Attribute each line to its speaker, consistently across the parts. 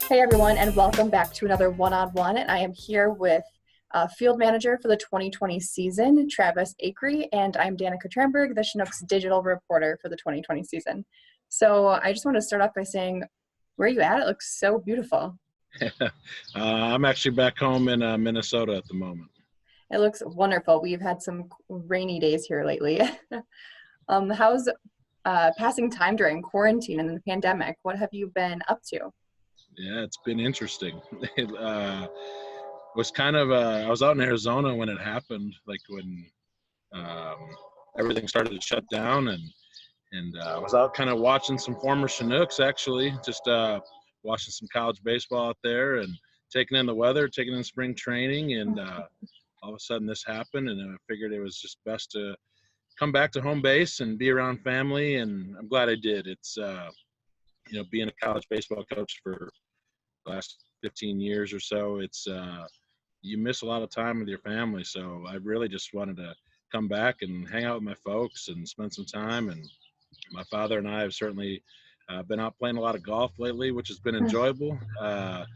Speaker 1: Hey everyone, and welcome back to another one-on-one. And I am here with field manager for the 2020 season, Travis Akre, and I'm Danica Tramburg, the Chinooks digital reporter for the 2020 season. So I just want to start off by saying, where are you at? It looks so beautiful.
Speaker 2: I'm actually back home in Minnesota at the moment.
Speaker 1: It looks wonderful. We've had some rainy days here lately. How's passing time during quarantine and the pandemic? What have you been up to?
Speaker 2: Yeah, it's been interesting. It was kind of I was out in Arizona when it happened, like when everything started to shut down, and I was out kind of watching some former Chinooks, actually, just watching some college baseball out there and taking in the weather, taking in spring training, and all of a sudden this happened, and I figured it was just best to come back to home base and be around family, and I'm glad I did. It's being a college baseball coach for the last 15 years or so, it's you miss a lot of time with your family. So I really just wanted to come back and hang out with my folks and spend some time. And my father and I have certainly been out playing a lot of golf lately, which has been enjoyable. And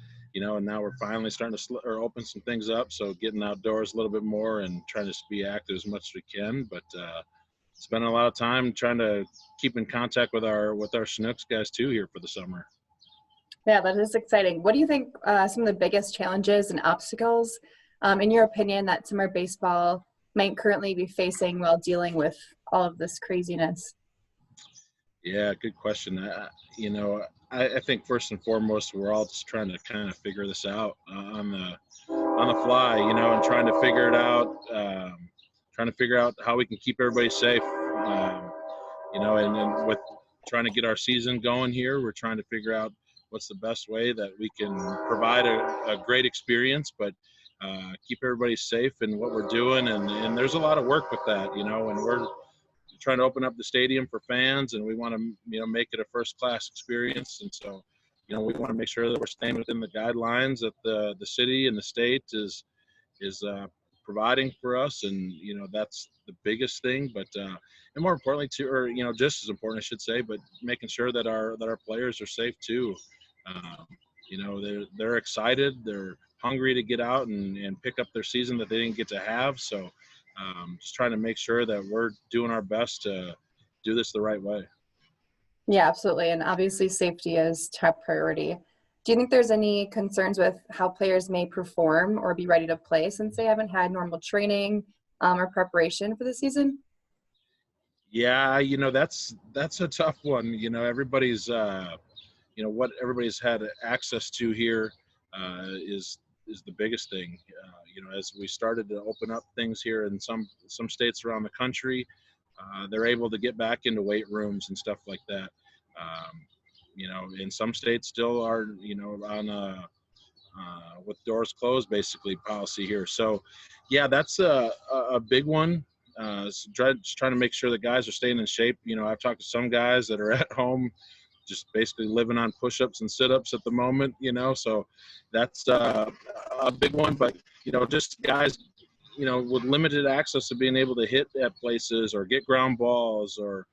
Speaker 2: now we're finally starting to open some things up. So getting outdoors a little bit more and trying to be active as much as we can. But spending a lot of time trying to keep in contact with our Chinooks guys too here for the summer.
Speaker 1: Yeah, that is exciting. What do you think some of the biggest challenges and obstacles, in your opinion, that summer baseball might currently be facing while dealing with all of this craziness?
Speaker 2: Yeah, good question. I think first and foremost, we're all just trying to kind of figure this out on the fly, and trying to figure it out, trying to figure out how we can keep everybody safe, and then with trying to get our season going here, we're trying to figure out what's the best way that we can provide a great experience, but keep everybody safe in what we're doing. And there's a lot of work with that, and we're trying to open up the stadium for fans, and we want to, make it a first-class experience. And so, we want to make sure that we're staying within the guidelines that the city and the state is providing for us. And, that's the biggest thing. But and more importantly, too, or, just as important, I should say, but making sure that our players are safe too. They're excited, they're hungry to get out and pick up their season that they didn't get to have. So just trying to make sure that we're doing our best to do this the right way.
Speaker 1: Yeah, absolutely. And obviously safety is top priority. Do you think there's any concerns with how players may perform or be ready to play since they haven't had normal training or preparation for the season?
Speaker 2: Yeah, that's a tough one. Everybody's what everybody's had access to here is the biggest thing. As we started to open up things here in some states around the country, they're able to get back into weight rooms and stuff like that. In some states still are, on with doors closed basically policy here. So, yeah, that's a big one. Just trying to make sure the guys are staying in shape. I've talked to some guys that are at home just basically living on push-ups and sit-ups at the moment, so that's a big one. But, just guys, with limited access to being able to hit at places or get ground balls or,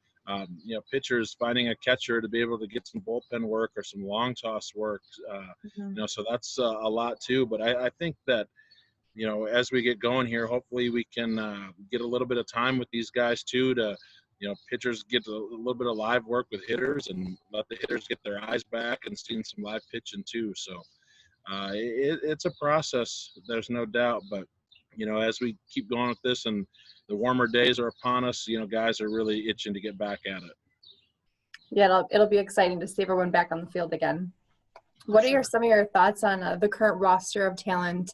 Speaker 2: pitchers finding a catcher to be able to get some bullpen work or some long toss work, so that's a lot too. But I think that, as we get going here, hopefully we can get a little bit of time with these guys too to, pitchers get a little bit of live work with hitters and let the hitters get their eyes back and seeing some live pitching too. So it's a process, there's no doubt. But, as we keep going with this and the warmer days are upon us, guys are really itching to get back at it.
Speaker 1: Yeah, it'll be exciting to see everyone back on the field again. What are some of your thoughts on the current roster of talent,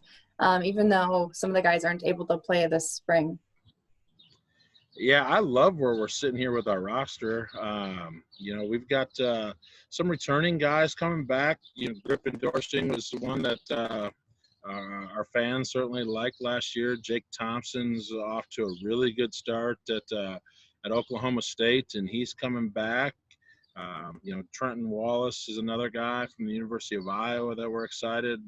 Speaker 1: even though some of the guys aren't able to play this spring?
Speaker 2: Yeah, I love where we're sitting here with our roster. We've got some returning guys coming back. Griffin Dorsing was the one that our fans certainly liked last year. Jake Thompson's off to a really good start at Oklahoma State, and he's coming back. Trenton Wallace is another guy from the University of Iowa that we're excited.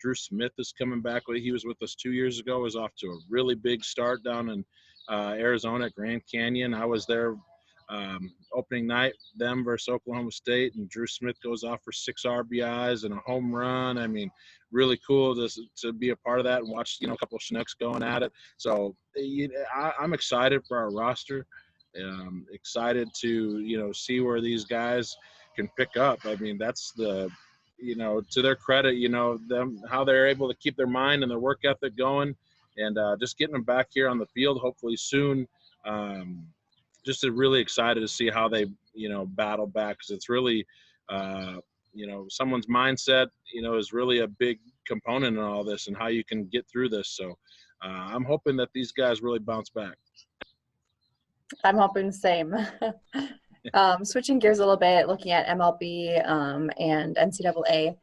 Speaker 2: Drew Smith is coming back. He was with us 2 years ago. Was off to a really big start down in Arizona at Grand Canyon. I was there Opening night, them versus Oklahoma State, and Drew Smith goes off for 6 RBIs and a home run. I mean, really cool to be a part of that and watch, a couple of Chinooks going at it. So I'm excited for our roster. Excited to, see where these guys can pick up. I mean, that's to their credit, them, how they're able to keep their mind and their work ethic going, and just getting them back here on the field hopefully soon. Just really excited to see how they, battle back, because it's really, someone's mindset, is really a big component in all this and how you can get through this. So I'm hoping that these guys really bounce back.
Speaker 1: I'm hoping the same. Switching gears a little bit, looking at MLB and NCAA.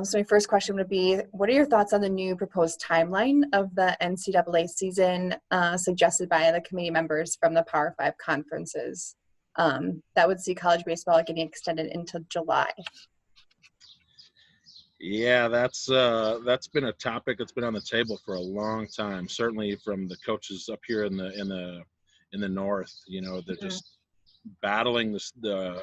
Speaker 1: So my first question would be, what are your thoughts on the new proposed timeline of the NCAA season suggested by the committee members from the Power 5 conferences that would see college baseball getting extended into July?
Speaker 2: Yeah, that's been a topic that's been on the table for a long time. Certainly from the coaches up here in the north, they're just battling the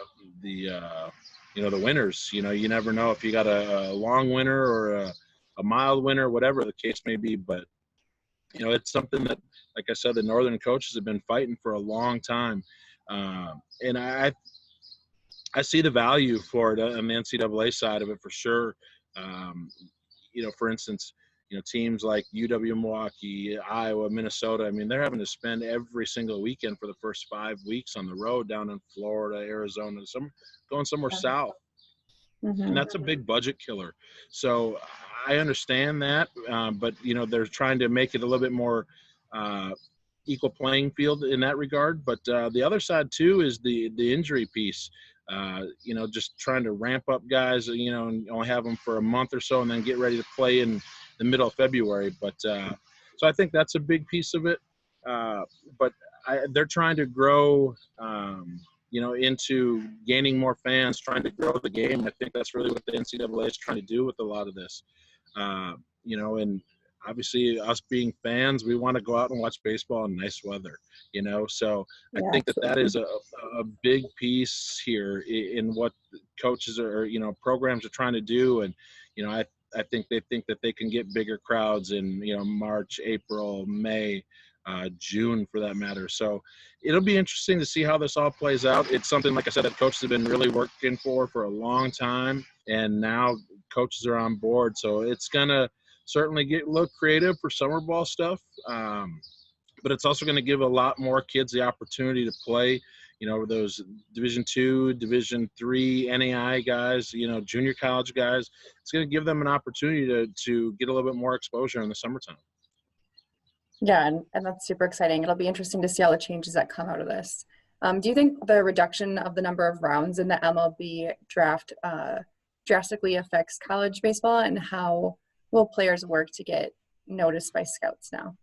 Speaker 2: winners. You never know if you got a long winter or a mild winter, whatever the case may be. But it's something that, like I said, the northern coaches have been fighting for a long time, and I see the value for it on the NCAA side of it for sure. For instance, teams like UW-Milwaukee, Iowa, Minnesota, I mean, they're having to spend every single weekend for the first 5 weeks on the road down in Florida, Arizona, going somewhere south. And that's a big budget killer. So I understand that, but, they're trying to make it a little bit more equal playing field in that regard. But the other side, too, is the injury piece. Just trying to ramp up guys, and only have them for a month or so and then get ready to play in the middle of February. But so I think that's a big piece of it. But they're trying to grow, into gaining more fans, trying to grow the game. I think that's really what the NCAA is trying to do with a lot of this. And obviously us being fans, we want to go out and watch baseball in nice weather, so I think that is a big piece here in what coaches are, programs are trying to do. And, I think that they can get bigger crowds in, March, April, May, June for that matter. So it'll be interesting to see how this all plays out. It's something, like I said, that coaches have been really working for a long time, and now coaches are on board. So it's going to certainly look creative for summer ball stuff. But it's also going to give a lot more kids the opportunity to play, those Division II, Division III, NAI guys, junior college guys. It's going to give them an opportunity to get a little bit more exposure in the summertime.
Speaker 1: Yeah, and that's super exciting. It'll be interesting to see all the changes that come out of this. Do you think the reduction of the number of rounds in the MLB draft drastically affects college baseball, and how will players work to get noticed by scouts now?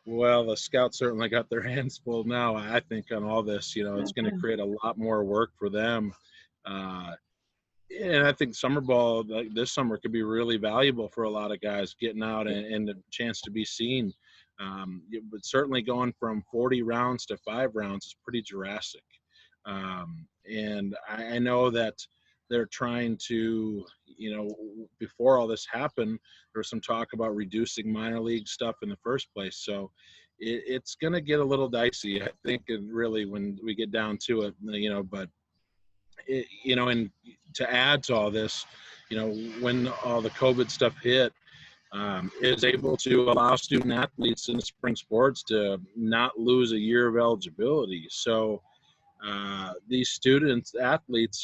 Speaker 2: Well, the scouts certainly got their hands full now, I think, on all this. It's going to create a lot more work for them. And I think summer ball, like this summer, could be really valuable for a lot of guys getting out and a chance to be seen. But certainly going from 40 rounds to 5 rounds is pretty drastic. And I know that they're trying to, before all this happened, there was some talk about reducing minor league stuff in the first place. So it's going to get a little dicey, I think, and really when we get down to it, but and to add to all this, when all the COVID stuff hit, is able to allow student athletes in the spring sports to not lose a year of eligibility. So these students, athletes,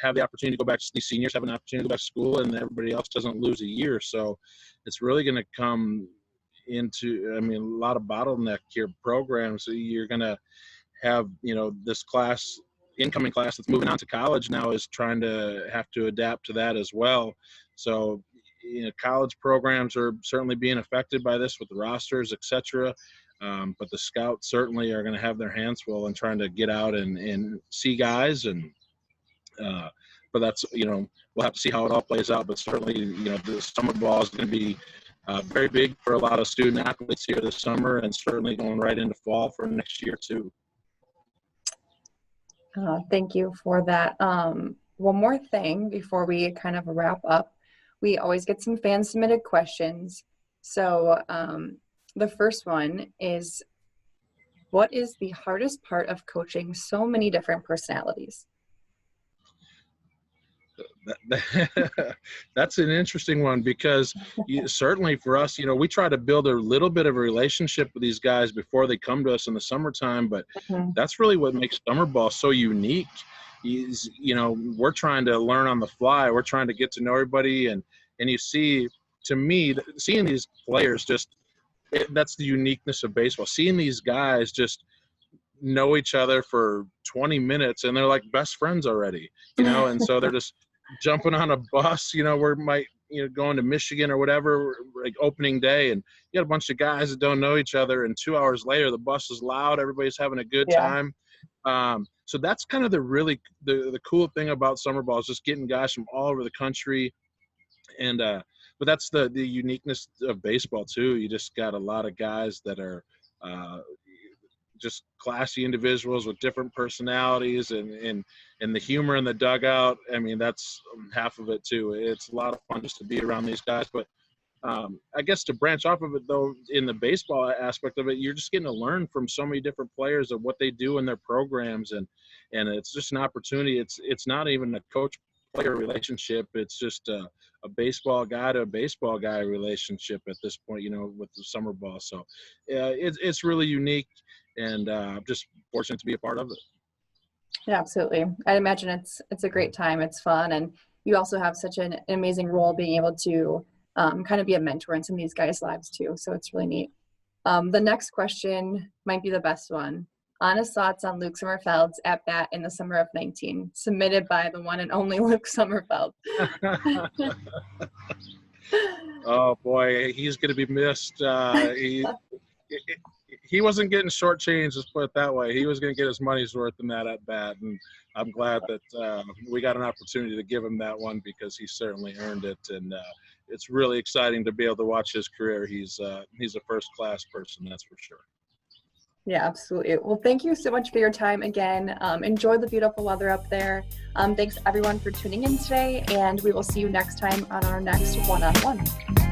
Speaker 2: have the opportunity to go back. These seniors have an opportunity to go back to school, and everybody else doesn't lose a year. So it's really going to come into, a lot of bottleneck here programs. So you're going to have, this incoming class that's moving on to college now is trying to have to adapt to that as well. So, college programs are certainly being affected by this with the rosters, et cetera. But the scouts certainly are going to have their hands full in trying to get out and see guys. And but that's, we'll have to see how it all plays out. But certainly, the summer ball is going to be very big for a lot of student athletes here this summer, and certainly going right into fall for next year too.
Speaker 1: Thank you for that. One more thing before we kind of wrap up. We always get some fan submitted questions. So the first one is, what is the hardest part of coaching so many different personalities?
Speaker 2: That's an interesting one, because certainly for us, we try to build a little bit of a relationship with these guys before they come to us in the summertime, but that's really what makes summer ball so unique. Is, we're trying to learn on the fly. We're trying to get to know everybody, and you see, to me, seeing these players that's the uniqueness of baseball. Seeing these guys just know each other for 20 minutes and they're like best friends already, and so they're just jumping on a bus, going to Michigan or whatever, like opening day, and you got a bunch of guys that don't know each other, and 2 hours later the bus is loud, everybody's having a good time. So that's kind of the cool thing about summer ball, is just getting guys from all over the country. And but that's the uniqueness of baseball too. You just got a lot of guys that are just classy individuals with different personalities, and the humor in the dugout. I mean, that's half of it too. It's a lot of fun just to be around these guys. But I guess to branch off of it though, in the baseball aspect of it, you're just getting to learn from so many different players of what they do in their programs, and it's just an opportunity. It's not even a coach-player relationship. It's just a baseball guy to a baseball guy relationship at this point, with the summer ball. So it's really unique, and I'm just fortunate to be a part of it.
Speaker 1: Yeah, absolutely. I imagine it's a great time. It's fun, and you also have such an amazing role being able to kind of be a mentor in some of these guys' lives too. So it's really neat. The next question might be the best one. Honest thoughts on Luke Sommerfeld's at bat in the summer of 19, submitted by the one and only Luke Sommerfeld.
Speaker 2: Oh boy, he's going to be missed. He wasn't getting shortchanged, let's put it that way. He was going to get his money's worth in that at bat, and I'm glad that we got an opportunity to give him that one, because he certainly earned it. And it's really exciting to be able to watch his career. He's a first-class person, that's for sure.
Speaker 1: Yeah, absolutely. Well, thank you so much for your time again. Enjoy the beautiful weather up there. Thanks everyone for tuning in today, and we will see you next time on our next one-on-one.